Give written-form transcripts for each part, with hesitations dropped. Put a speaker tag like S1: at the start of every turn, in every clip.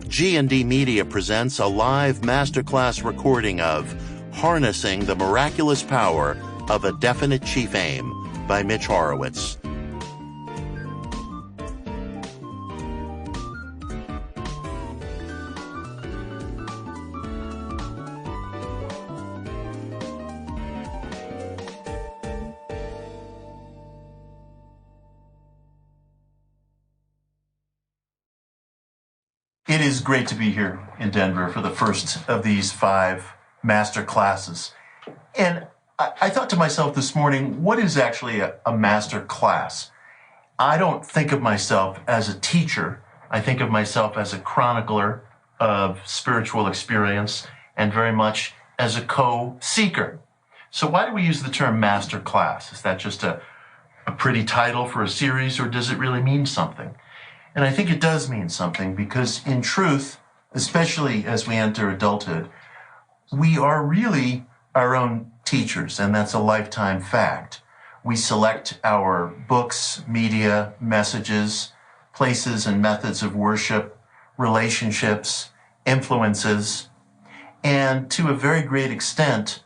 S1: G&D Media presents a live masterclass recording of Harnessing the Miraculous Power of a Definite Chief Aim by Mitch Horowitz.
S2: It is great to be here in Denver for the first of these 5 master classes. And I thought to myself this morning, what is actually a master class? I don't think of myself as a teacher. I think of myself as a chronicler of spiritual experience and very much as a co-seeker. So why do we use the term master class? Is that just a pretty title for a series, or does it really mean something? And I think it does mean something because in truth, especially as we enter adulthood, we are really our own teachers, and that's a lifetime fact. We select our books, media, messages, places and methods of worship, relationships, influences, and to a very great extent,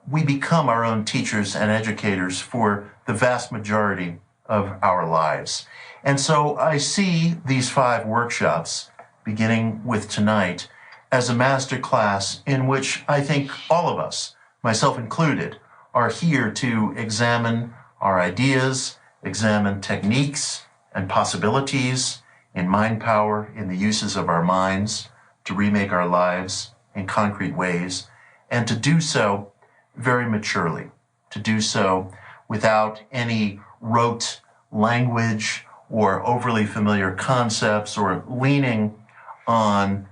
S2: we become our own teachers and educators for the vast majority of our lives. And so I see these 5 workshops, beginning with tonight, as a master class in which I think all of us, myself included, are here to examine our ideas, examine techniques and possibilities in mind power, in the uses of our minds, to remake our lives in concrete ways, and to do so very maturely, to do so without any rote language or overly familiar concepts, or leaning on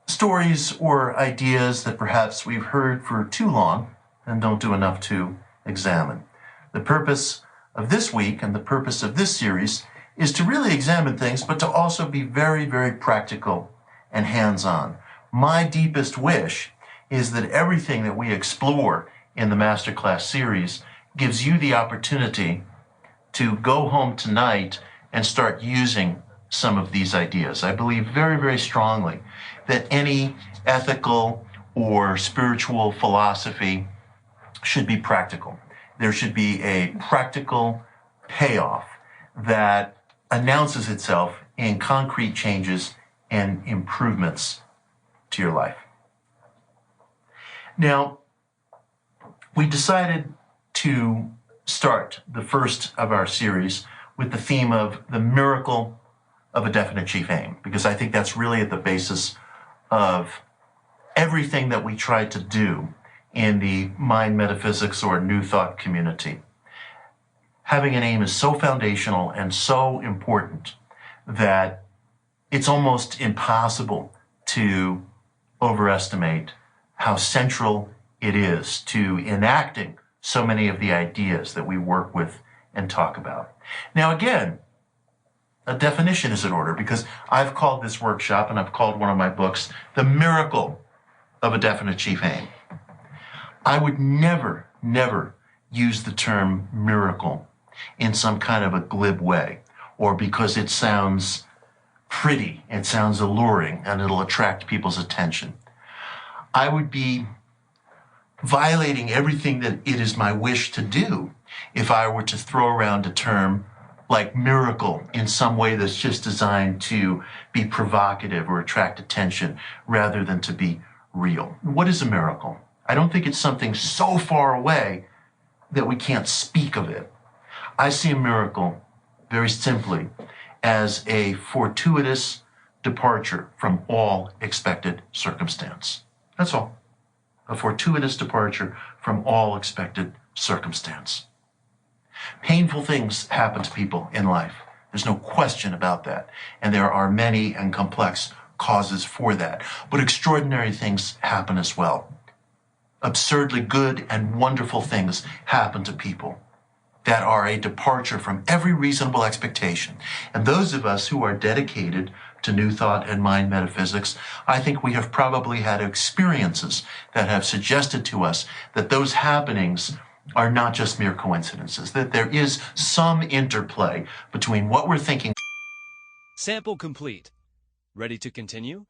S2: stories or ideas that perhaps we've heard for too long and don't do enough to examine. The purpose of this week and the purpose of this series is to really examine things, but to also be very, very practical and hands-on. My deepest wish is that everything that we explore in the Masterclass series gives you the opportunity to go home tonight and start using some of these ideas. I believe very, very strongly that any ethical or spiritual philosophy should be practical. There should be a practical payoff that announces itself in concrete changes and improvements to your life. Now, we decided to start the first of our series with the theme of the miracle of a definite chief aim, because I think that's really at the basis of everything that we try to do in the mind metaphysics or new thought community. Having an aim is so foundational and so important that it's almost impossible to overestimate how central it is to enacting so many of the ideas that we work with and talk about. Now again, a definition is in order, because I've called this workshop, and I've called one of my books, The Miracle of a Definite Chief Aim. I would never use the term miracle in some kind of a glib way, or because it sounds pretty, it sounds alluring, and it'll attract people's attention. I would be violating everything that it is my wish to do if I were to throw around a term like miracle in some way that's just designed to be provocative or attract attention rather than to be real. What is a miracle? I don't think it's something so far away that we can't speak of it. I see a miracle very simply as a fortuitous departure from all expected circumstance. That's all. A fortuitous departure from all expected circumstance. Painful things happen to people in life. There's no question about that. And there are many and complex causes for that. But extraordinary things happen as well. Absurdly good and wonderful things happen to people that are a departure from every reasonable expectation. And those of us who are dedicated to new thought and mind metaphysics, I think we have probably had experiences that have suggested to us that those happenings are not just mere coincidences, that there is some interplay between what we're thinking.
S3: Sample complete. Ready to continue?